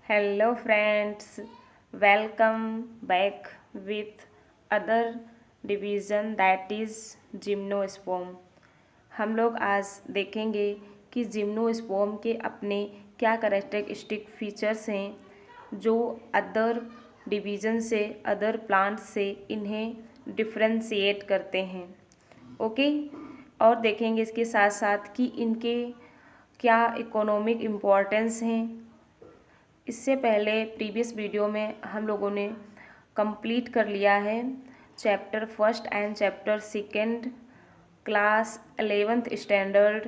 Hello friends, welcome back with other division that is gymnosperm. हम लोग आज देखेंगे कि जिम्नोस्पर्म के अपने क्या कैरेक्टरिस्टिक फीचर्स हैं जो अदर डिवीज़न से अदर प्लांट से इन्हें डिफ्रेंशिएट करते हैं। ओके, और देखेंगे इसके साथ साथ कि इनके क्या इकोनॉमिक इम्पोर्टेंस हैं। इससे पहले प्रीवियस वीडियो में हम लोगों ने कंप्लीट कर लिया है chapter first and chapter second class 11th standard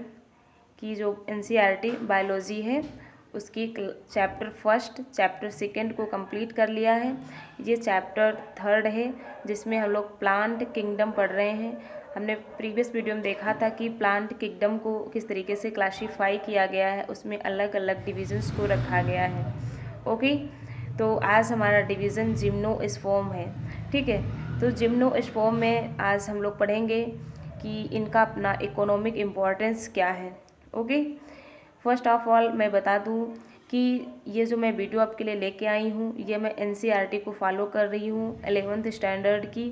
की जो एनसीईआरटी बायोलॉजी है उसकी चैप्टर फर्स्ट चैप्टर सेकेंड को कंप्लीट कर लिया है। ये चैप्टर थर्ड है जिसमें हम लोग प्लांट किंगडम पढ़ रहे हैं। हमने प्रीवियस वीडियो में देखा था कि प्लांट किंगडम को किस तरीके से क्लासीफाई किया गया है, उसमें अलग अलग डिविजन्स को रखा गया है। ओके, तो आज हमारा डिवीज़न जिम्नोस्पर्म है। ठीक है, तो जिम्नोस्पर्म में आज हम लोग पढ़ेंगे कि इनका अपना इकोनॉमिक इम्पोर्टेंस क्या है। ओके, फर्स्ट ऑफ ऑल मैं बता दूं कि ये जो मैं वीडियो आपके लिए लेके आई हूँ ये मैं एनसीईआरटी को फॉलो कर रही हूँ 11th स्टैंडर्ड की,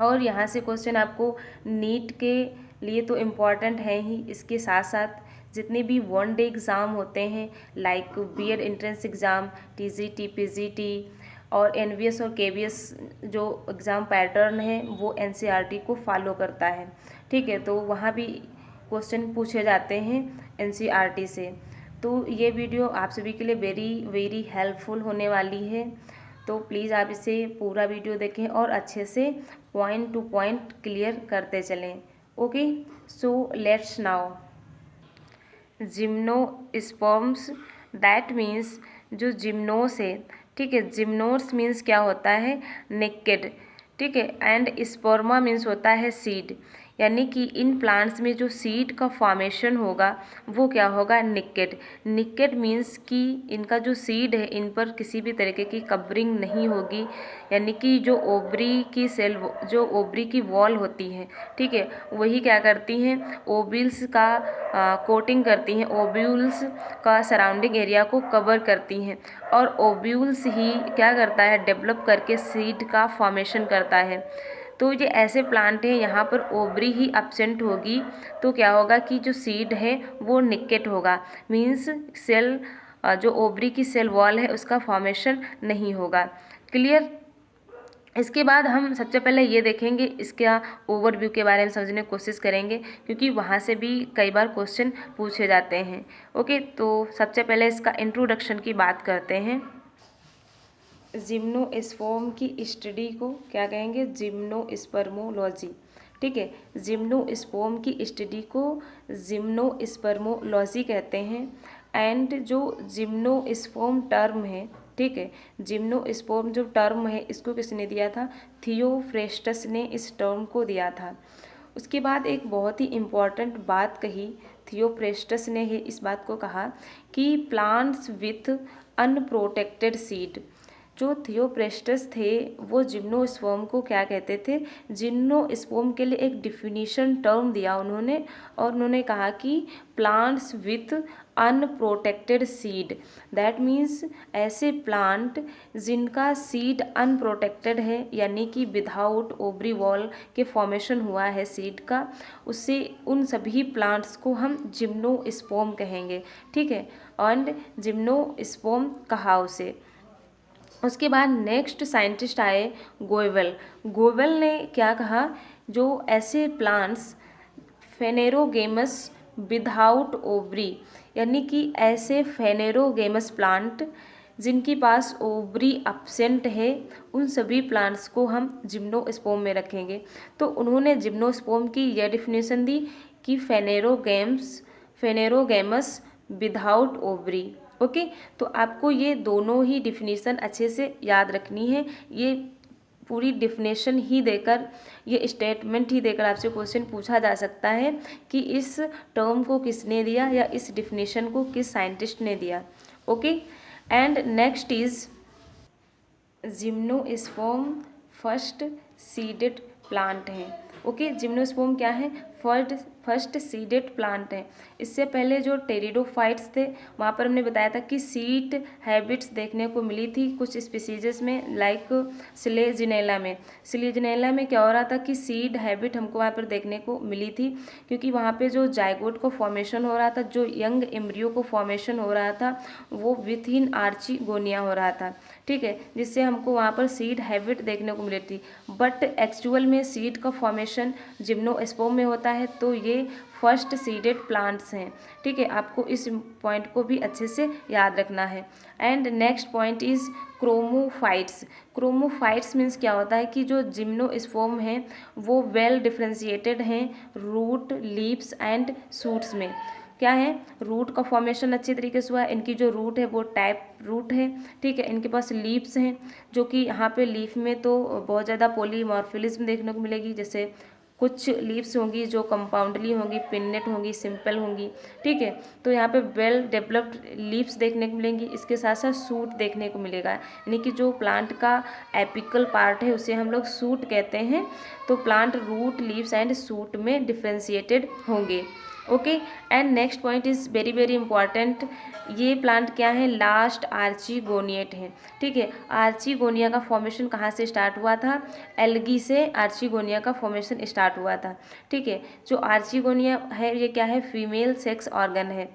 और यहाँ से क्वेश्चन आपको नीट के लिए तो इम्पॉर्टेंट है ही, इसके साथ साथ जितने भी वन डे एग्ज़ाम होते हैं like BEd entrance exam, TGT, PGT और एनवीएस और केवीएस जो एग्ज़ाम पैटर्न है वो एनसीईआरटी को फॉलो करता है। ठीक है, तो वहाँ भी क्वेश्चन पूछे जाते हैं एनसीईआरटी से। तो ये वीडियो आप सभी के लिए वेरी वेरी हेल्पफुल होने वाली है, तो प्लीज़ आप इसे पूरा वीडियो देखें और अच्छे से पॉइंट टू पॉइंट क्लियर करते चलें। Okay, so let's now gymnosperms, that means जो जिम्नोस है। ठीक है, जिम्नोस मीन्स क्या होता है, नेकेड। ठीक है, एंड स्पर्मा मीन्स होता है सीड, यानी कि इन प्लांट्स में जो सीड का फॉर्मेशन होगा वो क्या होगा, निकेड। निकेड मीन्स कि इनका जो सीड है इन पर किसी भी तरीके की कवरिंग नहीं होगी, यानी कि जो ओवरी की सेल, जो ओवरी की वॉल होती है, ठीक है, वही क्या करती हैं, ओव्यूल्स का कोटिंग करती हैं, ओव्यूल्स का सराउंडिंग एरिया को कवर करती हैं, और ओव्यूल्स ही क्या करता है, डेवलप करके सीड का फॉर्मेशन करता है। तो ये ऐसे प्लांट हैं यहाँ पर ओवरी ही एब्सेंट होगी, तो क्या होगा कि जो सीड है वो निकेट होगा, मीन्स सेल, जो ओवरी की सेल वॉल है उसका फॉर्मेशन नहीं होगा। क्लियर। इसके बाद हम सबसे पहले ये देखेंगे, इसका ओवरव्यू के बारे में समझने की कोशिश करेंगे क्योंकि वहाँ से भी कई बार क्वेश्चन पूछे जाते हैं। ओके, तो सबसे पहले इसका इंट्रोडक्शन की बात करते हैं। जिम्नोस्पर्म की स्टडी को क्या कहेंगे, जिम्नोस्पर्मोलॉजी। ठीक है, जिम्नोस्पर्म की स्टडी को जिम्नोस्पर्मोलॉजी कहते हैं। एंड जो जिम्नोस्पर्म टर्म है, ठीक है, जिम्नोस्पर्म जो टर्म है इसको किसने दिया था, थियोफ्रेस्टस ने इस टर्म को दिया था। उसके बाद एक बहुत ही इम्पॉर्टेंट बात कही, थियोफ्रेस्टस ने ही इस बात को कहा कि प्लांट्स विथ अनप्रोटेक्टेड सीड। जो थियोप्रेस्टस थे वो जिम्नोस्पर्म को क्या कहते थे, जिम्नोस्पर्म के लिए एक डिफिनीशन टर्म दिया उन्होंने, और उन्होंने कहा कि plants with unprotected seed, that means ऐसे प्लांट जिनका सीड अनप्रोटेक्टेड है, यानी कि विदाउट ओवरी वॉल के फॉर्मेशन हुआ है सीड का, उससे उन सभी प्लांट्स को हम जिम्नोस्पर्म कहेंगे। ठीक है, एंड जिम्नोस्पर्म कहा उसे। उसके बाद नेक्स्ट साइंटिस्ट आए गोवेल। गोवेल ने क्या कहा, जो ऐसे प्लांट्स फेनेरोगेमस विदाउट ओवरी, यानी कि ऐसे फेनेरोगेमस प्लांट जिनके पास ओवरी एब्सेंट है, उन सभी प्लांट्स को हम जिम्नोस्पर्म में रखेंगे। तो उन्होंने जिम्नोस्पर्म की यह डिफिनेशन दी कि फेनेरोगेमस विदाउट ओवरी। ओके, तो आपको ये दोनों ही डिफिनीशन अच्छे से याद रखनी है। ये पूरी डिफिनेशन ही देकर, ये स्टेटमेंट ही देकर आपसे क्वेश्चन पूछा जा सकता है कि इस टर्म को किसने दिया या इस डिफिनेशन को किस साइंटिस्ट ने दिया। Okay, and next is gymnosperm first seeded plant है। ओके, जिम्नोस्पर्म क्या है, फर्स्ट सीडेड प्लांट हैं। इससे पहले जो टेरिडोफाइट्स थे वहाँ पर हमने बताया था कि सीड हैबिट्स देखने को मिली थी कुछ स्पीसीजेस में, लाइक सिलेजिनेला में। सिलेजिनेला में क्या हो रहा था कि सीड हैबिट हमको वहाँ पर देखने को मिली थी, क्योंकि वहाँ पे जो जाइगोट को फॉर्मेशन हो रहा था, जो यंग एम्ब्रियो को फॉर्मेशन हो रहा था, वो विथ इन आर्चिगोनिया हो रहा था, ठीक है, जिससे हमको वहाँ पर सीड हैबिट देखने को मिली थी। बट एक्चुअल में सीड का फॉर्मेशन जिम्नोस्पर्म में होता है, तो ये फर्स्ट सीडेड प्लांट्स हैं, ठीक है। आपको इस पॉइंट को भी अच्छे से याद रखना है। And next point is chromophytes. Chromophytes means क्या होता है कि जो जिम्नोस्पर्म हैं वो वेल डिफ्रेंशिएटेड हैं रूट, लीव्स एंड शूट्स में। क्या है, रूट का फॉर्मेशन अच्छी तरीके से हुआ है, इनकी जो रूट है वो टाइप रूट है, ठीक है। इनके पास लीव्स हैं, जो कि यहाँ पे लीफ में तो बहुत ज़्यादा पॉलीमॉर्फिज्म देखने को मिलेगी, जैसे कुछ लीव्स होंगी जो कंपाउंडली होंगी, पिन्नेट होंगी, सिंपल होंगी, ठीक है। तो यहाँ पे वेल डेवलप्ड लीव्स देखने को मिलेंगी, इसके साथ साथ सूट देखने को मिलेगा, यानी कि जो प्लांट का एपिकल पार्ट है उसे हम लोग सूट कहते हैं। तो plant root, leaves and shoot में डिफ्रेंशिएटेड होंगे, okay. And next point is very very important, ये प्लांट क्या है, लास्ट आर्चिगोनिएट है, ठीक है। आर्चिगोनिया का फॉर्मेशन कहाँ से स्टार्ट हुआ था, एल्गी से आर्चिगोनिया का फॉर्मेशन स्टार्ट हुआ था, ठीक है। जो आर्चिगोनिया है ये क्या है, फीमेल सेक्स ऑर्गन है।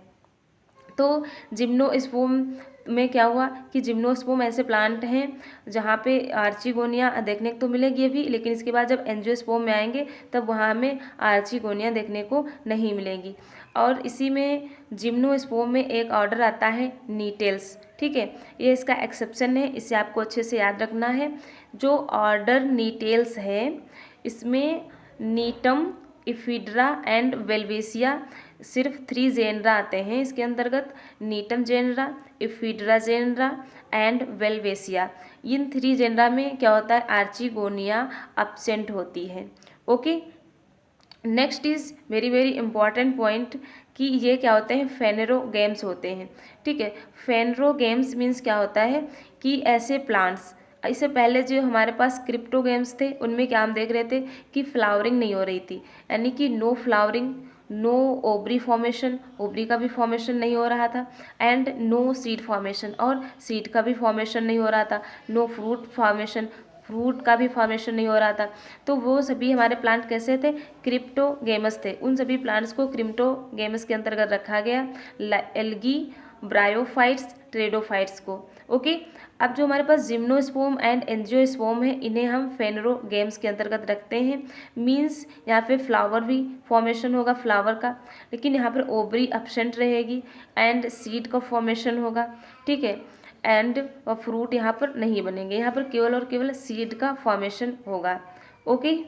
तो जिम्नोस्पर्म में क्या हुआ कि जिम्नोस्पर्म ऐसे प्लांट हैं जहाँ पे आर्चिगोनिया देखने को तो मिलेगी अभी, लेकिन इसके बाद जब एंजियोस्पर्म में आएंगे तब वहाँ हमें आर्चिगोनिया देखने को नहीं मिलेगी। और इसी में जिम्नोस्पर्म में एक ऑर्डर आता है नीटेल्स, ठीक है, ये इसका एक्सेप्शन है, इसे आपको अच्छे से याद रखना है। जो ऑर्डर नीटेल्स है इसमें नीटम, इफिड्रा एंड वेल्वेसिया, सिर्फ 3 जेनरा आते हैं इसके अंतर्गत, Gnetum genera, Ephedra genera and Welwitschia. इन 3 जेनरा में क्या होता है, आर्चिगोनिया अब्सेंट होती है, okay. Next is very very important point कि ये क्या होते हैं, फेनेरोगेम्स होते हैं, ठीक है। फेनेरोगेम्स मीन्स क्या होता है कि ऐसे प्लांट्स, इससे पहले जो हमारे पास क्रिप्टोगेम्स थे उनमें क्या हम देख रहे थे कि फ्लावरिंग नहीं हो रही थी, यानी कि no flowering, no ovary formation, ovary का भी फॉर्मेशन नहीं हो रहा था, एंड नो सीड फॉर्मेशन, और सीड का भी फॉर्मेशन नहीं हो रहा था, नो फ्रूट फॉर्मेशन, फ्रूट का भी फॉर्मेशन नहीं हो रहा था। तो वो सभी हमारे प्लांट कैसे थे, क्रिप्टोगेमस थे। उन सभी प्लांट्स को क्रिप्टोगेमस के अंतर्गत रखा गया, एल्गी, ब्रायोफाइट्स, ट्रेडोफाइट्स को, ओके। अब जो हमारे पास जिम्नोस्पर्म एंड एंजियोस्पर्म है इन्हें हम फेनेरोगेम्स के अंतर्गत रखते हैं। मींस यहाँ पे फ्लावर भी फॉर्मेशन होगा फ्लावर का, लेकिन यहाँ पर ओवरी एब्सेंट रहेगी एंड सीड का फॉर्मेशन होगा, ठीक है। एंड फ्रूट यहाँ पर नहीं बनेंगे, यहाँ पर केवल और केवल सीड का फॉर्मेशन होगा, ओके।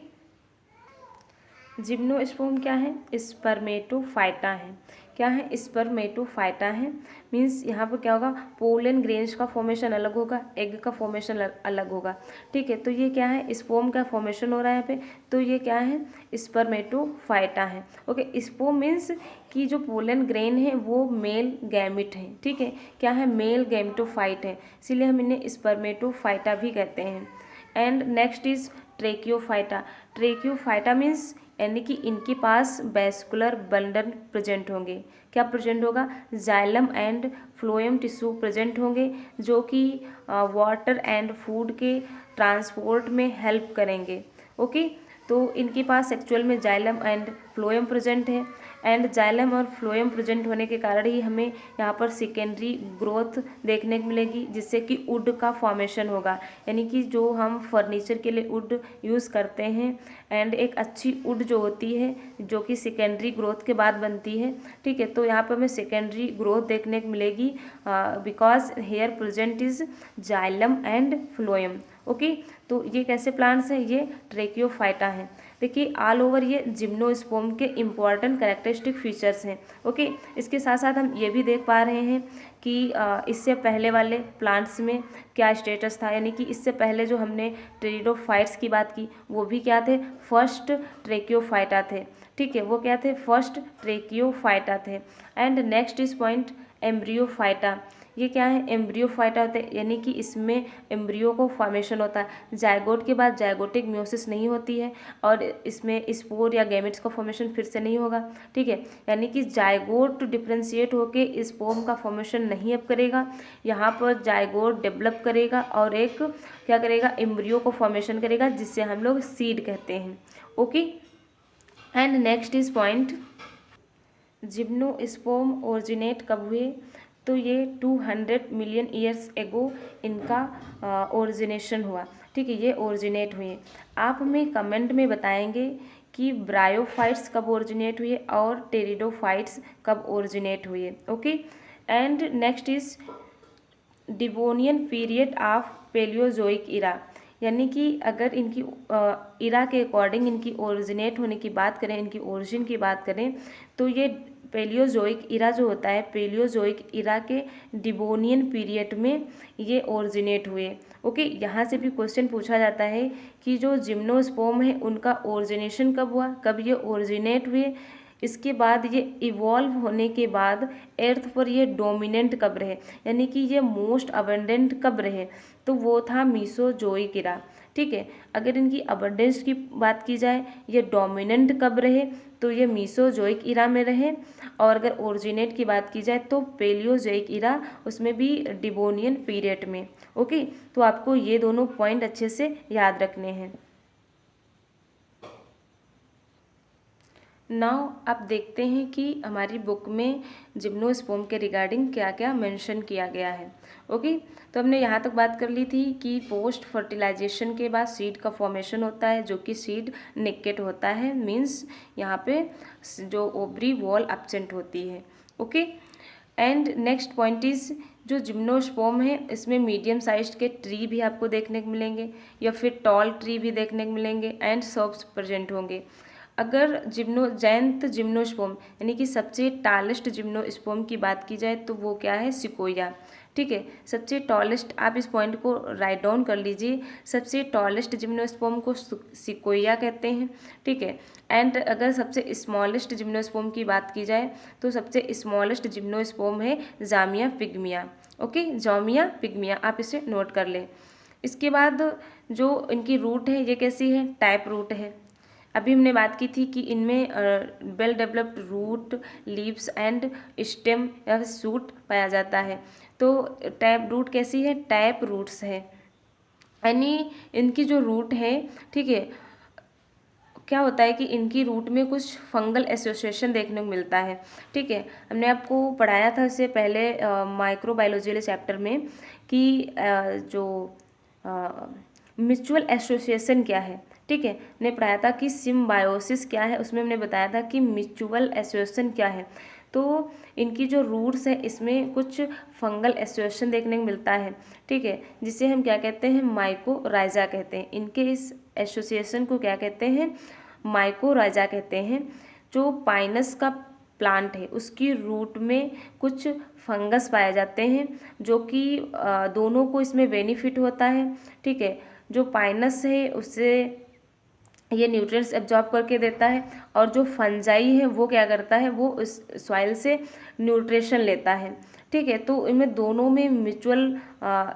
जिम्नोस्पर्म क्या है, स्पर्मेटोफाइटा है। क्या है, स्पर्मेटोफाइटा है। मीन्स यहाँ पर क्या होगा, पोलन ग्रेन्स का फॉर्मेशन अलग होगा, एग का फॉर्मेशन अलग होगा, ठीक है। तो ये क्या है, स्पर्म का फॉर्मेशन हो रहा है यहाँ पे, तो ये क्या है, स्पर्मेटोफाइटा है, ओके। स्पर्म मीन्स कि जो पोलन ग्रेन है वो मेल गैमिट है, ठीक है। क्या है, मेल गैमिटोफाइट है, इसीलिए हम इन्हें स्पर्मेटोफाइटा भी कहते हैं। And next is tracheophyta. Tracheophyta means यानी कि इनके पास वेस्कुलर बंडल प्रेजेंट होंगे। क्या प्रेजेंट होगा, xylem and phloem tissue present होंगे, जो कि वाटर एंड फूड के ट्रांसपोर्ट में हेल्प करेंगे, ओके। तो इनके पास एक्चुअल में जाइलम एंड फ्लोएम प्रेजेंट है, एंड जाइलम और फ्लोएम प्रेजेंट होने के कारण ही हमें यहाँ पर सेकेंडरी ग्रोथ देखने को मिलेगी, जिससे कि वुड का फॉर्मेशन होगा, यानी कि जो हम फर्नीचर के लिए वुड यूज़ करते हैं, एंड एक अच्छी वुड जो होती है जो कि सेकेंडरी ग्रोथ के बाद बनती है, ठीक है। तो यहाँ पर हमें सेकेंडरी ग्रोथ देखने को मिलेगी because here present is xylem and phloem, okay. तो ये कैसे प्लांट्स हैं, ये ट्रेकियोफाइटा हैं। देखिए ऑल ओवर ये जिम्नोस्पर्म के इम्पॉर्टेंट कैरेक्टरिस्टिक फीचर्स हैं, ओके। इसके साथ साथ हम ये भी देख पा रहे हैं कि इससे पहले वाले प्लांट्स में क्या स्टेटस था, यानी कि इससे पहले जो हमने टेरिडोफाइट्स की बात की वो भी क्या थे, फर्स्ट ट्रेकियोफाइटा थे, ठीक है। वो क्या थे, फर्स्ट ट्रेकियोफाइटा थे। And next is point embryophyta. ये क्या है, एम्ब्रियोफाइटा होता है, यानी कि इसमें एम्ब्रियो को फॉर्मेशन होता है। जायगोट के बाद जायगोटिक म्योसिस नहीं होती है और इसमें स्पोर या गैमेट्स का फॉर्मेशन फिर से नहीं होगा। ठीक है, यानी कि जायगोट डिफ्रेंशिएट होके स्पर्म का फॉर्मेशन नहीं अब करेगा, यहाँ पर जायगोट डेवलप करेगा और एक क्या करेगा, एम्ब्रियो को फॉर्मेशन करेगा, जिससे हम लोग सीड कहते हैं। Okay, and next is point, gymnosperm originate कब हुए, तो ये 200 मिलियन ईयर्स एगो इनका ओरिजिनेशन हुआ। ठीक है, ये ओरिजिनेट हुए। आप हमें कमेंट में बताएंगे कि ब्रायोफाइट्स कब ओरिजिनेट हुए और टेरिडोफाइट्स कब ओरिजिनेट हुए। Okay, and next is Devonian period of Palaeozoic era, यानी कि अगर इनकी इरा के अकॉर्डिंग इनकी ओरिजिनेट होने की बात करें, इनकी ओरिजिन की बात करें, तो ये पेलियोजोइक इरा जो होता है, पेलियोजोइक इरा के डिवोनियन पीरियड में ये ओरिजिनेट हुए। ओके, यहाँ से भी क्वेश्चन पूछा जाता है कि जो जिम्नोस्पर्म है उनका ओरिजिनेशन कब हुआ, कब ये ओरिजिनेट हुए, इसके बाद ये इवॉल्व होने के बाद अर्थ पर ये डोमिनेंट कब रहे, यानी कि ये मोस्ट अबंडेंट कब रहे, तो वो था मीसोजोइक इरा। ठीक है, अगर इनकी अबंडेंस की बात की जाए, ये डोमिनेंट कब रहे, तो ये मीसोजोइक इरा में रहे, और अगर ओरिजिनेट की बात की जाए तो पेलियोजोइक इरा, उसमें भी डिवोनियन पीरियड में। ओके, तो आपको ये दोनों पॉइंट अच्छे से याद रखने हैं। नाउ अब देखते हैं कि हमारी बुक में जिम्नोस्पर्म के रिगार्डिंग क्या क्या मेंशन किया गया है। ओके, तो हमने यहाँ तक बात कर ली थी कि पोस्ट फर्टिलाइजेशन के बाद सीड का फॉर्मेशन होता है, जो कि सीड नेकेट होता है, मीन्स यहाँ पे जो ओवरी वॉल एब्सेंट होती है। Okay, and next point is, जो जिम्नोस्पर्म है इसमें मीडियम साइज के ट्री भी आपको देखने को मिलेंगे, या फिर टॉल ट्री भी देखने को मिलेंगे, एंड सर्ब्स प्रेजेंट होंगे। अगर जैंत जिम्नोस्पर्म यानी कि सबसे टॉलेस्ट जिम्नोस्पर्म की बात की जाए, तो वो क्या है, सिकोया। ठीक है, सबसे टॉलेस्ट, आप इस पॉइंट को राइट डाउन कर लीजिए, सबसे टॉलेस्ट जिम्नोस्पर्म को सिकोया कहते हैं। ठीक है, एंड अगर सबसे स्मॉलेस्ट जिम्नोस्पर्म की बात की जाए, तो सबसे स्मॉलेस्ट जिम्नोस्पर्म है जामिया पिग्मिया। ओके, जामिया पिग्मिया, आप इसे नोट कर लें। इसके बाद जो इनकी रूट है, ये कैसी है, टाइप रूट है। अभी हमने बात की थी कि इनमें well developed root, leaves and stem या सूट पाया जाता है। तो टैप रूट कैसी है, टैप रूट्स है, यानी इनकी जो रूट है, ठीक है, क्या होता है कि इनकी रूट में कुछ फंगल एसोसिएशन देखने को मिलता है। ठीक है, हमने आपको पढ़ाया था इससे पहले माइक्रोबायोलॉजी वाले चैप्टर में कि जो म्यूचुअल एसोसिएशन क्या है। ठीक है, हमने पढ़ाया था कि सिम्बायोसिस क्या है, उसमें हमने बताया था कि म्यूचुअल एसोसिएशन क्या है। तो इनकी जो रूट्स है, इसमें कुछ फंगल एसोसिएशन देखने को मिलता है। ठीक है, जिसे हम क्या कहते हैं, माइकोराइजा कहते हैं। इनके इस एसोसिएशन को क्या कहते हैं, माइकोराइजा कहते हैं। जो पाइनस का प्लांट है, उसकी रूट में कुछ फंगस पाए जाते हैं, जो कि दोनों को इसमें बेनिफिट होता है। ठीक है, जो पाइनस है उससे ये न्यूट्रिएंट्स एब्जॉर्ब करके देता है, और जो फंजाई है वो क्या करता है, वो उस सॉइल से न्यूट्रिशन लेता है। ठीक है, तो इनमें दोनों में म्यूचुअल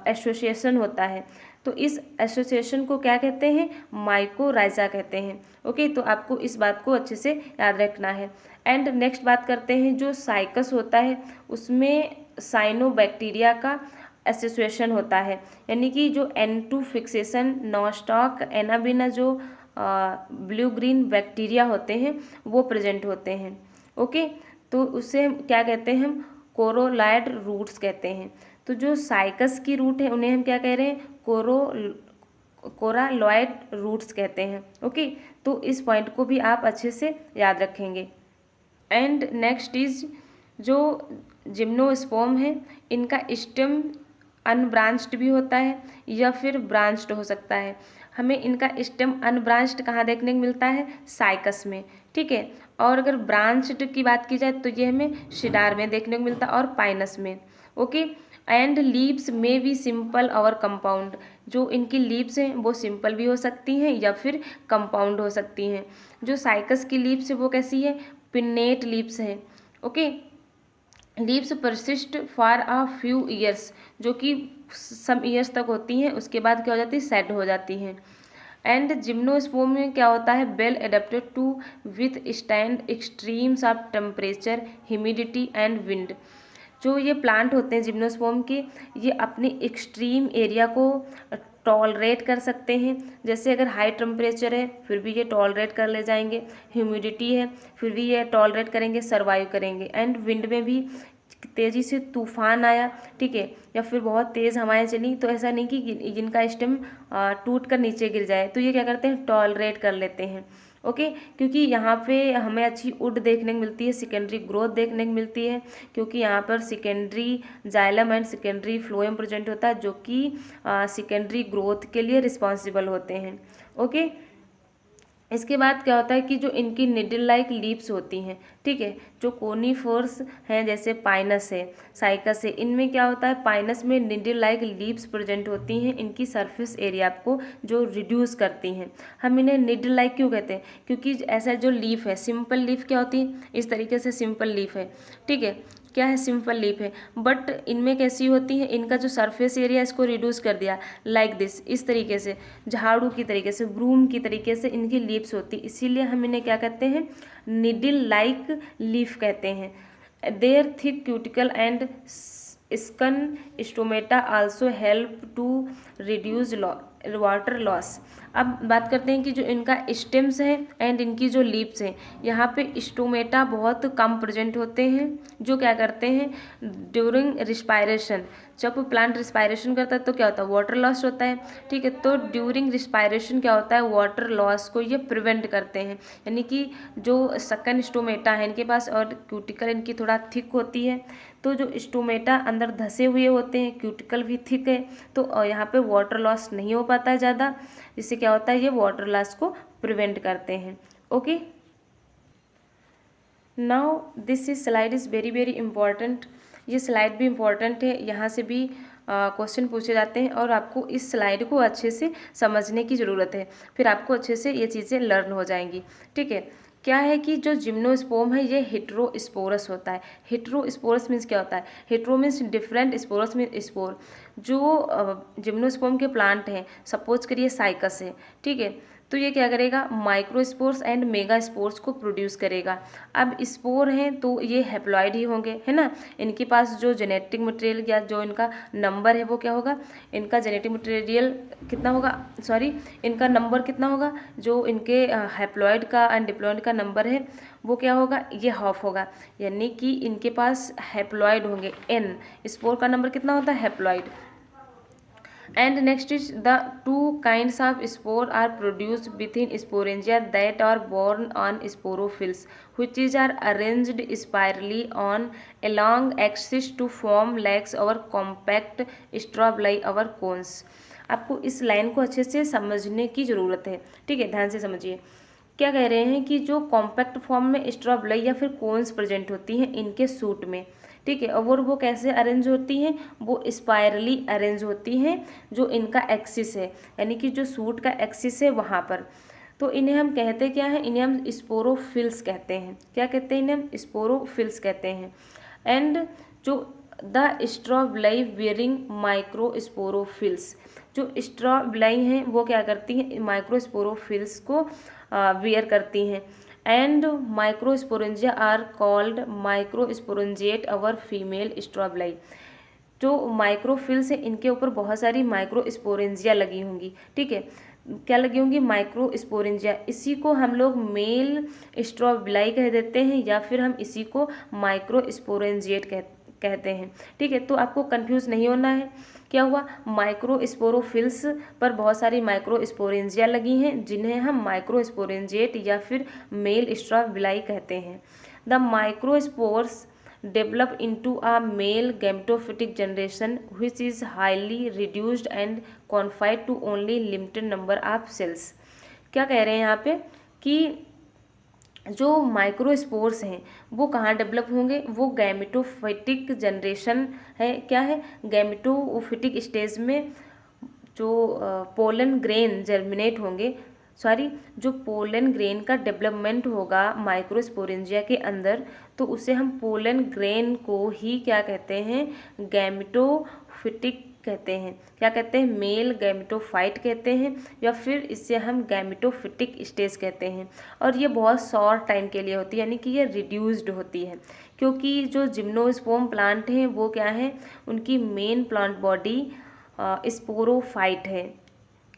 एसोसिएशन होता है। तो इस एसोसिएशन को क्या कहते हैं, माइकोराइजा कहते हैं। ओके, तो आपको इस बात को अच्छे से याद रखना है। एंड नेक्स्ट बात करते हैं, जो साइकस होता है उसमें साइनोबैक्टीरिया का एसोसिएशन होता है, यानी कि जो N2 फिक्सेशन, नॉस्टॉक, एनाबिना, जो ब्लू ग्रीन बैक्टीरिया होते हैं वो प्रेजेंट होते हैं। ओके, तो उससे हम क्या कहते हैं, हम कोरोलॉइड रूट्स कहते हैं। तो जो साइकस की रूट है उन्हें हम क्या कह रहे हैं, कोरालॉइड रूट्स कहते हैं। ओके, तो इस पॉइंट को भी आप अच्छे से याद रखेंगे। एंड नेक्स्ट इज, जो जिम्नोस्पर्म है इनका स्टेम अनब्रांच्ड भी होता है या फिर ब्रांच्ड हो सकता है। हमें इनका स्टेम अनब्रांच्ड कहाँ देखने को मिलता है, साइकस में। ठीक है, और अगर ब्रांच्ड की बात की जाए तो ये हमें शिडार में देखने को मिलता है और पाइनस में। ओके, एंड लीव्स में भी सिंपल और कंपाउंड, जो इनकी लीव्स हैं वो सिंपल भी हो सकती हैं या फिर कंपाउंड हो सकती हैं। जो साइकस की लीव्स है वो कैसी है, पिन्नेट लीव्स है। Okay, leaves persist for a few years, जो कि सम ईयर्स तक होती हैं, उसके बाद क्या हो जाती है, सेड हो जाती हैं। एंड जिम्नोस्पर्म में क्या होता है, well adapted to withstand extremes of temperature, humidity and wind. जो ये प्लांट होते हैं जिम्नोस्पर्म के, ये अपने एक्सट्रीम एरिया को टॉलरेट कर सकते हैं। जैसे अगर हाई टेम्परेचर है फिर भी ये टॉलरेट कर ले जाएंगे, ह्यूमिडिटी है फिर भी ये टॉलरेट करेंगे, सर्वाइव करेंगे। एंड विंड में भी तेज़ी से तूफान आया, ठीक है, या फिर बहुत तेज़ हवाएं चली, तो ऐसा नहीं कि जिनका स्टेम टूट कर नीचे गिर जाए, तो ये क्या करते हैं, टॉलरेट कर लेते हैं। ओके, क्योंकि यहाँ पे हमें अच्छी वुड देखने को मिलती है, सेकेंडरी ग्रोथ देखने को मिलती है, क्योंकि यहाँ पर secondary xylem and secondary phloem present होता है, जो कि सेकेंडरी ग्रोथ के लिए रिस्पॉन्सिबल होते हैं। ओके, इसके बाद क्या होता है कि जो इनकी निडल लाइक लीव्स होती हैं, ठीक है, जो कोनीफर्स हैं जैसे पाइनस है, साइकस है, इनमें क्या होता है, पाइनस में निडल लाइक लीव्स प्रेजेंट होती हैं, इनकी सरफेस एरिया को जो रिड्यूस करती हैं। हम इन्हें निडल लाइक क्यों कहते हैं, क्योंकि ऐसा जो लीफ है, सिंपल लीफ क्या होती है, इस तरीके से सिंपल लीफ है, ठीक है, क्या है, सिंपल लीफ है, बट इनमें कैसी होती है, इनका जो सरफेस एरिया इसको रिड्यूस कर दिया, लाइक दिस, इस तरीके से, झाड़ू की तरीके से, ब्रूम की तरीके से इनकी लीव्स होती, इसीलिए हम इन्हें क्या कहते हैं, निडिल लाइक लीफ कहते हैं। Their thick cuticle and sunken stomata also help to reduce water loss. अब बात करते हैं कि जो इनका स्टेम्स है एंड इनकी जो लीव्स हैं, यहाँ पे स्टोमेटा बहुत कम प्रेजेंट होते हैं, जो क्या करते हैं, ड्यूरिंग रिस्पायरेशन, जब प्लांट रिस्पायरेशन करता है तो क्या होता है, वाटर लॉस होता है, ठीक है, तो ड्यूरिंग रिस्पायरेशन क्या होता है, वाटर लॉस को ये प्रिवेंट करते हैं। यानी कि जो सकन स्टोमेटा है इनके पास और क्यूटिकल इनकी थोड़ा थिक होती है, तो जो स्टोमेटा अंदर धसे हुए होते हैं, क्यूटिकल भी थिक है, तो यहाँ पे वाटर लॉस नहीं हो पाता है ज़्यादा, जिससे क्या होता है, ये वाटर लॉस को प्रिवेंट करते हैं। Okay, now this is slide is very very important. ये स्लाइड भी इम्पॉर्टेंट है, यहाँ से भी क्वेश्चन पूछे जाते हैं और आपको इस स्लाइड को अच्छे से समझने की ज़रूरत है, फिर आपको अच्छे से ये चीज़ें लर्न हो जाएंगी, ठीक है। क्या है कि जो जिम्नोस्पोर्म है ये हेट्रोस्पोरस होता है। हेट्रोस्पोरस मीन्स क्या होता है, hetero means different, sporous means spore. जो जिम्नोस्पोर्म के प्लांट हैं, सपोज करिए साइकस है, ठीक है, तो ये क्या करेगा, माइक्रोस्पोर्स एंड मेगा स्पोर्स को प्रोड्यूस करेगा। अब स्पोर हैं तो ये हैप्लॉइड ही होंगे, है ना, इनके पास जो जेनेटिक मटेरियल या जो इनका नंबर है वो क्या होगा, इनका जेनेटिक मटेरियल कितना होगा, सॉरी, इनका नंबर कितना होगा, जो इनके हैप्लॉइड का एंड डिप्लॉइड का नंबर है वो क्या होगा, ये हाफ होगा, यानी कि इनके पास हैप्लॉइड होंगे n। स्पोर का नंबर कितना होता है, haploid. And next is the two kinds of spore are produced within sporangia that are born on sporophylls, which is are arranged spirally on a long axis to form legs or compact strobe or cones। आपको इस line को अच्छे से समझने की ज़रूरत है, ठीक है, ध्यान से समझिए। क्या कह रहे हैं कि जो कॉम्पैक्ट फॉर्म में स्ट्रॉबलाई या फिर कोन्स प्रेजेंट होती हैं इनके सूट में, ठीक है, और वो कैसे अरेंज होती हैं, वो स्पायरली अरेंज होती हैं, जो इनका एक्सिस है, यानी कि जो सूट का एक्सिस है वहाँ पर। तो इन्हें हम कहते क्या हैं, इन्हें हम स्पोरोफिल्स कहते हैं। क्या कहते हैं, इन्हें हम स्पोरोफिल्स कहते हैं। एंड जो द स्ट्रॉबलाई वियरिंग माइक्रोस्पोरोफिल्स, जो स्ट्रॉबलाई हैं वो क्या करती हैं, माइक्रोस्पोरोफिल्स को वियर करती हैं। And microsporangia are called microsporangiate our female strobili. जो माइक्रोफिल्स है इनके ऊपर बहुत सारी माइक्रोस्पोरेंजिया लगी होंगी, ठीक है, क्या लगी होंगी, माइक्रोस्पोरेंजिया। इसी को हम लोग मेल स्ट्रॉबलाई कह देते हैं या फिर हम इसी को माइक्रोस्पोरेंजिएट कहते हैं, ठीक है। तो आपको कंफ्यूज नहीं होना है। क्या हुआ, माइक्रोस्पोरोफिल्स पर बहुत सारी माइक्रोस्पोरेंजिया लगी हैं जिन्हें हम माइक्रोस्पोरेंजिएट या फिर मेल स्ट्रॉबलाई कहते हैं। The microspores develop into a male gametophytic generation which is highly reduced and confined to only limited number of cells। क्या कह रहे हैं यहाँ पे कि जो माइक्रोस्पोर्स हैं वो कहाँ डेवलप होंगे, वो गैमेटोफिटिक जनरेशन है, क्या है, गैमेटोफिटिक स्टेज में जो पोलन ग्रेन जर्मिनेट होंगे, सॉरी, जो पोलन ग्रेन का डेवलपमेंट होगा माइक्रोस्पोरेंजिया के अंदर, तो उसे हम पोलन ग्रेन को ही क्या कहते हैं, गैमेटोफिटिक कहते हैं। क्या कहते हैं, मेल गैमेटोफाइट कहते हैं, या फिर इसे हम गैमेटोफिटिक स्टेज कहते हैं। और ये बहुत शॉर्ट टाइम के लिए होती है, यानी कि ये रिड्यूस्ड होती है, क्योंकि जो जिम्नोस्पर्म प्लांट हैं वो क्या है, उनकी मेन प्लांट बॉडी स्पोरोफाइट है।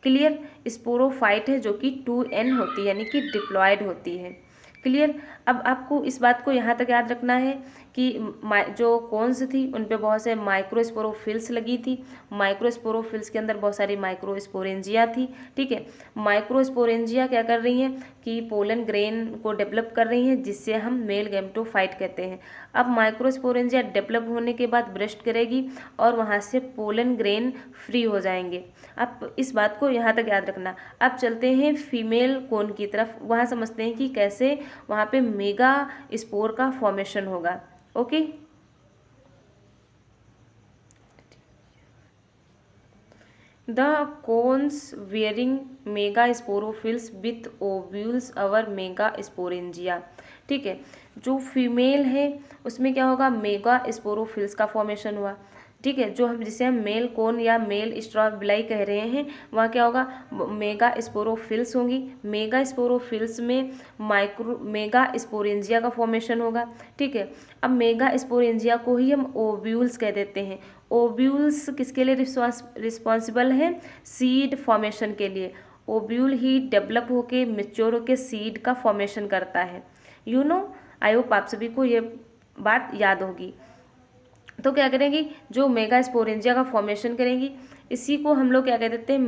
क्लियर, स्पोरोफाइट है जो कि 2n होती है, यानी कि डिप्लॉयड होती है। क्लियर। अब आपको इस बात को यहाँ तक याद रखना है कि जो कोन्स थी उन पे बहुत से माइक्रोस्पोरोफिल्स लगी थी। माइक्रोस्पोरोफिल्स के अंदर बहुत सारी माइक्रोस्पोरेंजिया थी। ठीक है, माइक्रोस्पोरेंजिया क्या कर रही हैं कि पोलन ग्रेन को डेवलप कर रही हैं, जिससे हम मेल गैमेटोफाइट कहते हैं। अब माइक्रोस्पोरेंजिया डेवलप होने के बाद ब्रस्ट करेगी और वहाँ से पोलन ग्रेन फ्री हो जाएंगे। आप इस बात को यहाँ तक याद रखना। अब चलते हैं फीमेल कोन की तरफ, वहाँ समझते हैं कि कैसे वहाँ पे मेगा स्पोर का फॉर्मेशन होगा। Okay, the cons wearing mega sporophylls with ovules our mega sporangia. ठीक है, जो फीमेल है उसमें क्या होगा, मेगा स्पोरोफिल्स का फॉर्मेशन हुआ। ठीक है, जो हम जिसे हम मेल कोन या मेल स्ट्रॉबिलाई कह रहे हैं, वहाँ क्या होगा, मेगा स्पोरोफिल्स होंगी। मेगा स्पोरोफिल्स में मेगा स्पोरेंजिया का फॉर्मेशन होगा। ठीक है, अब मेगा स्पोरेंजिया को ही हम ओव्यूल्स कह देते हैं। ओव्यूल्स किसके लिए रिस्पॉन्सिबल है, सीड फॉर्मेशन के लिए। ओव्यूल ही डेवलप होके मेच्योर होके सीड का फॉर्मेशन करता है। आई होप आप सभी को ये बात याद होगी। तो क्या करेंगी, जो मेगा स्पोरेंजिया का फॉर्मेशन करेंगी, इसी को हम लोग क्या कह देते हैं,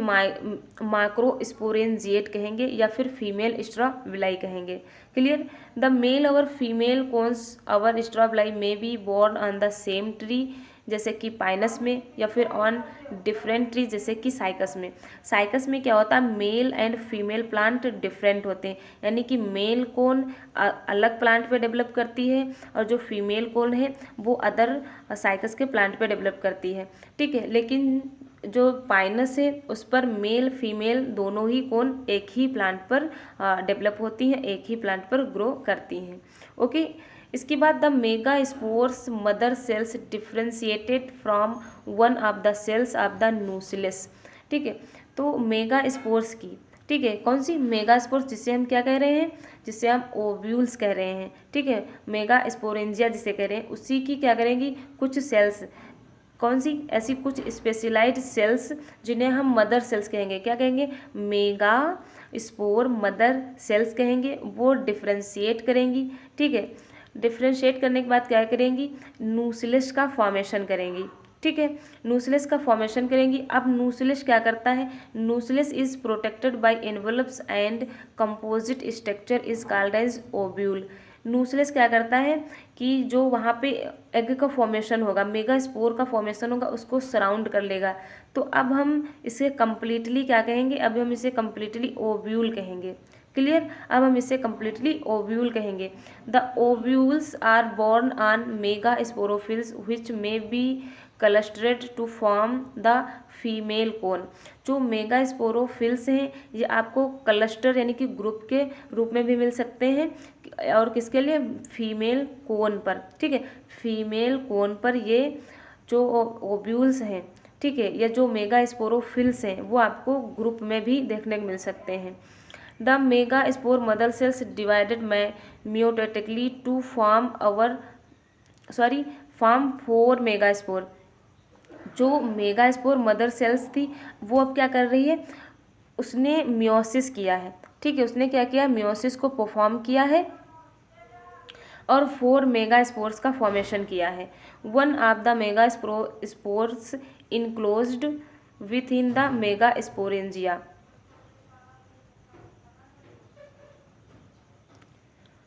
माइक्रोस्पोरेंजिएट कहेंगे या फिर फीमेल स्ट्रॉबिलाई कहेंगे। क्लियर। द मेल और फीमेल कोन्स अवर स्ट्रॉबिलाई में be borne on the same tree, जैसे कि पाइनस में, या फिर ऑन डिफरेंट ट्री जैसे कि साइकस में। साइकस में क्या होता है, male and female plant different होते हैं, यानी कि मेल कोन अलग प्लांट पे डेवलप करती है और जो फीमेल कोन है वो अदर साइकस के प्लांट पे डेवलप करती है। ठीक है, लेकिन जो पाइनस है उस पर मेल फीमेल दोनों ही कोन एक ही प्लांट पर डेवलप होती हैं, एक ही प्लांट पर ग्रो करती हैं। ओके, इसके बाद the megaspores mother cells differentiated from one of the cells of the nucellus. ठीक है, तो मेगा स्पोर्स की, ठीक है, कौन सी मेगा स्पोर्स, जिसे हम क्या कह रहे हैं, जिसे हम ओव्यूल्स कह रहे हैं। ठीक है, मेगा स्पोरेंजिया जिसे कह रहे हैं, उसी की क्या करेंगी, कुछ सेल्स, कौन सी, ऐसी कुछ स्पेशलाइज्ड सेल्स जिन्हें हम मदर सेल्स कहेंगे। क्या कहेंगे, मेगा स्पोर मदर सेल्स कहेंगे, वो डिफ्रेंशिएट करेंगी। ठीक है, डिफ्रेंशिएट करने के बाद क्या करेंगी, न्यूसिलस का फॉर्मेशन करेंगी। ठीक है, न्यूसिलस का फॉर्मेशन करेंगी। अब न्यूसिलस क्या करता है, nucellus is protected by envelopes and composite structure is called as ovule. Nucellus क्या करता है कि जो वहाँ पे एग का फॉर्मेशन होगा, मेगा स्पोर का फॉर्मेशन होगा, उसको सराउंड कर लेगा। तो अब हम इसे कम्प्लीटली क्या कहेंगे, अब हम इसे कम्प्लीटली ओव्यूल कहेंगे। क्लियर, अब हम इसे कम्प्लीटली ओव्यूल कहेंगे। The ovules are borne on megasporophylls which may be clustered to form the female cone. जो मेगा स्पोरोफिल्स हैं ये आपको क्लस्टर यानी कि ग्रुप के रूप में भी मिल सकते हैं, और किसके लिए, फीमेल कोन पर। ठीक है, फीमेल कोन पर ये जो ओव्यूल्स हैं, ठीक है, या जो मेगा स्पोरोफिल्स हैं वो आपको ग्रुप में भी देखने को मिल सकते हैं। The megaspore mother cells divided meiotically to form 4 megaspore. जो मेगा स्पोर मदर सेल्स थी वो अब क्या कर रही है, उसने मियोसिस किया है। ठीक है, उसने क्या किया, मियोसिस को परफॉर्म किया है और 4 मेगा स्पोर्स का फॉर्मेशन किया है। One of the megaspores enclosed within the megasporangia.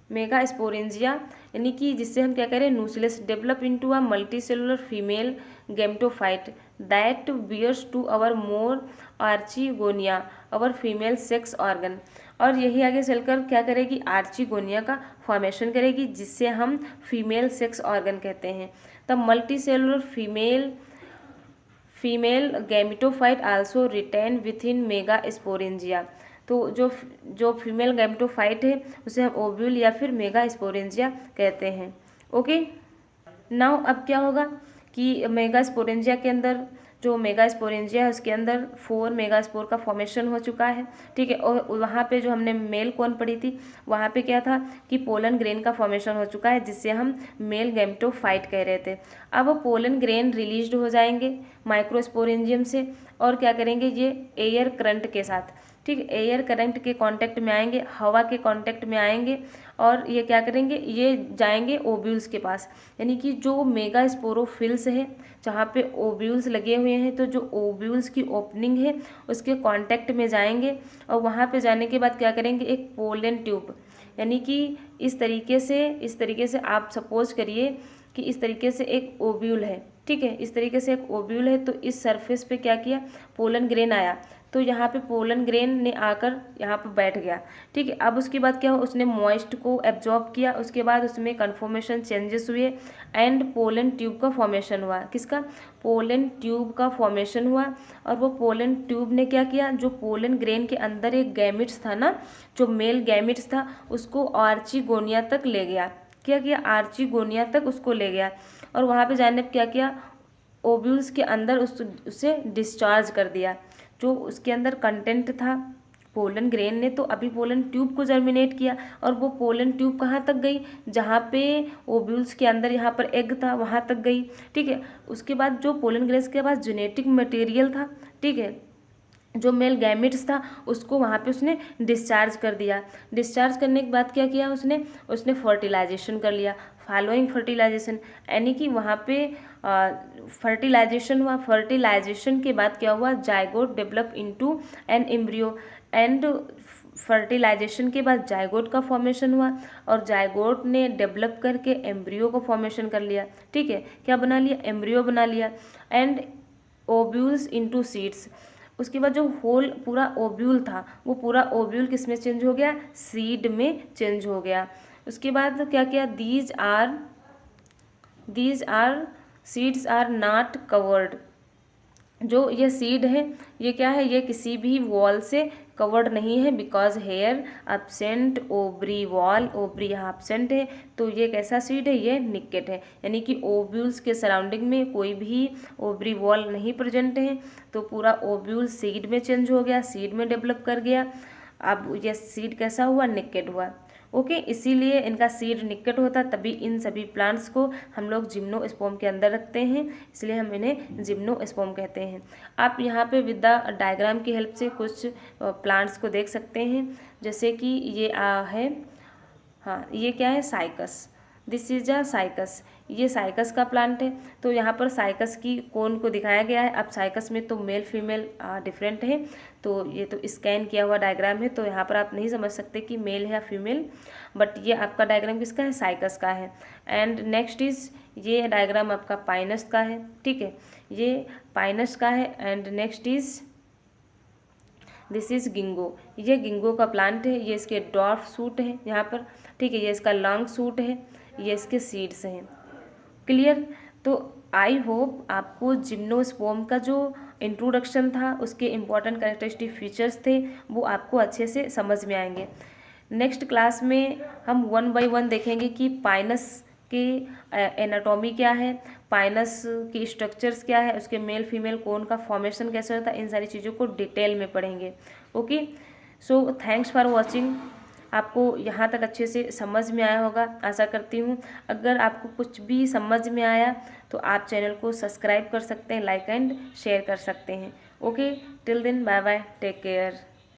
Megasporangia यानी कि जिससे हम क्या कह रहे हैं, nucellus develop into a multicellular female gametophyte that bears two or more archegonia or female sex organ. और यही आगे चलकर क्या करेगी, आर्चिगोनिया का फॉर्मेशन करेगी, जिससे हम फीमेल सेक्स ऑर्गन कहते हैं। The multicellular female gametophyte also retain within megasporangia. तो जो फीमेल गैमेटोफाइट है उसे हम ओव्यूल या फिर मेगा स्पोरेंजिया कहते हैं। ओके। नाउ अब क्या होगा कि मेगास्पोरेंजिया के अंदर, जो मेगास्पोरेंजिया है उसके अंदर 4 मेगास्पोर का फॉर्मेशन हो चुका है, ठीक है। और वहाँ पे जो हमने मेल कौन पढ़ी थी, वहाँ पे क्या था कि पोलन ग्रेन का फॉर्मेशन हो चुका है, जिससे हम मेल गैमेटोफाइट कह रहे थे। अब वो पोलन ग्रेन रिलीज्ड हो जाएंगे माइक्रोस्पोरेंजियम से, और क्या करेंगे, ये एयर करंट के साथ, ठीक है, एयर करंट के कांटेक्ट में आएंगे, हवा के कांटेक्ट में आएंगे, और ये क्या करेंगे, ये जाएंगे ओव्यूल्स के पास, यानी कि जो मेगा स्पोरोफिल्स है जहाँ पे ओव्यूल्स लगे हुए हैं, तो जो ओव्यूल्स की ओपनिंग है उसके कांटेक्ट में जाएंगे, और वहाँ पे जाने के बाद क्या करेंगे, एक पोलन ट्यूब, यानी कि इस तरीके से आप सपोज करिए कि इस तरीके से एक ओव्यूल है, ठीक है, इस तरीके से एक ओव्यूल है, तो इस सरफेस पे क्या किया, पोलन ग्रेन आया, तो यहाँ पे पोलन ग्रेन ने आकर यहाँ पे बैठ गया, ठीक है। अब उसके बाद क्या हुआ, उसने मॉइस्ट को एब्जॉर्ब किया, उसके बाद उसमें कन्फॉर्मेशन चेंजेस हुए एंड पोलन ट्यूब का फॉर्मेशन हुआ। किसका, पोलन ट्यूब का फॉर्मेशन हुआ। और वो पोलन ट्यूब ने क्या किया, जो पोलन ग्रेन के अंदर एक गैमिट्स था ना, जो मेल गैमिट्स था, उसको आर्चिगोनिया तक ले गया। क्या किया, आर्चिगोनिया तक उसको ले गया, और वहाँ पे जाने क्या किया, ओव्यूल्स के अंदर उसे डिस्चार्ज कर दिया। जो उसके अंदर कंटेंट था पोलन ग्रेन ने, तो अभी पोलन ट्यूब को जर्मिनेट किया, और वो पोलन ट्यूब कहाँ तक गई, जहाँ पे ओव्यूल्स के अंदर यहाँ पर एग था वहाँ तक गई, ठीक है। उसके बाद जो पोलन ग्रेन के पास जेनेटिक मटेरियल था, ठीक है, जो मेल गैमिट्स था, उसको वहाँ पे उसने डिस्चार्ज कर दिया। डिस्चार्ज करने के बाद क्या किया उसने फर्टिलाइजेशन कर लिया। फॉलोइंग फर्टिलाइजेशन, यानी कि वहाँ पे फर्टिलाइजेशन हुआ। फर्टिलाइजेशन के बाद क्या हुआ, zygote develop into an embryo, and fertilization के बाद जाइगोट का फॉर्मेशन हुआ, और जाइगोट ने डेवलप करके एम्ब्रियो को फॉर्मेशन कर लिया, ठीक है, क्या बना लिया, एम्ब्रियो बना लिया, एंड ओव्यूल्स इनटू सीड्स। उसके बाद जो होल पूरा ओव्यूल था, वो पूरा ओव्यूल किस में चेंज हो गया, सीड में चेंज हो गया। उसके बाद क्या किया, these are seeds are not covered. जो ये सीड है, ये क्या है, ये किसी भी वॉल से कवर्ड नहीं है, because here absent ovary wall, ovary यहाँ absent है, तो ये कैसा सीड है, ये निकेट है, यानी कि ओव्यूल्स के सराउंडिंग में कोई भी ओवरी वॉल नहीं प्रेजेंट है, तो पूरा ओव्यूल सीड में चेंज हो गया, सीड में डेवलप कर गया। अब ये सीड कैसा हुआ, निकेट हुआ, ओके। इसीलिए इनका सीड निकट होता, तभी इन सभी प्लांट्स को हम लोग जिम्नोस्पर्म के अंदर रखते हैं, इसलिए हम इन्हें जिम्नोस्पर्म कहते हैं। आप यहाँ पे विद द डायग्राम की हेल्प से कुछ प्लांट्स को देख सकते हैं, जैसे कि ये है, हाँ, ये क्या है, cycas, this is a cycas, ये साइकस का प्लांट है। तो यहाँ पर साइकस की कोन को दिखाया गया है। अब साइकस में तो मेल फीमेल डिफरेंट है, तो ये तो स्कैन किया हुआ डायग्राम है, तो यहाँ पर आप नहीं समझ सकते कि मेल है या फीमेल, बट ये आपका डायग्राम किसका है, साइकस का है। एंड नेक्स्ट इज, ये डायग्राम आपका पाइनस का है, ठीक है, ये पाइनस का है। And next is, this is गिंगो, ये गिंगो का प्लांट है, ये इसके डॉर्फ सूट है यहाँ पर, ठीक है, ये इसका लॉन्ग सूट है, ये इसके सीड्स हैं। क्लियर। तो आई होप आपको जिम्नोस्पर्म का जो इंट्रोडक्शन था, उसके इम्पॉर्टेंट कैरेक्टरिस्टिक फीचर्स थे, वो आपको अच्छे से समझ में आएंगे। नेक्स्ट क्लास में हम 1 बाय 1 देखेंगे कि पाइनस के एनाटॉमी क्या है, पाइनस की स्ट्रक्चर्स क्या है, उसके मेल फीमेल कोन का फॉर्मेशन कैसे होता है, इन सारी चीज़ों को डिटेल में पढ़ेंगे। Okay, so thanks for watching. आपको यहाँ तक अच्छे से समझ में आया होगा, आशा करती हूँ। अगर आपको कुछ भी समझ में आया तो आप चैनल को सब्सक्राइब कर सकते हैं, लाइक एंड शेयर कर सकते हैं। Okay, till then, bye bye, take care.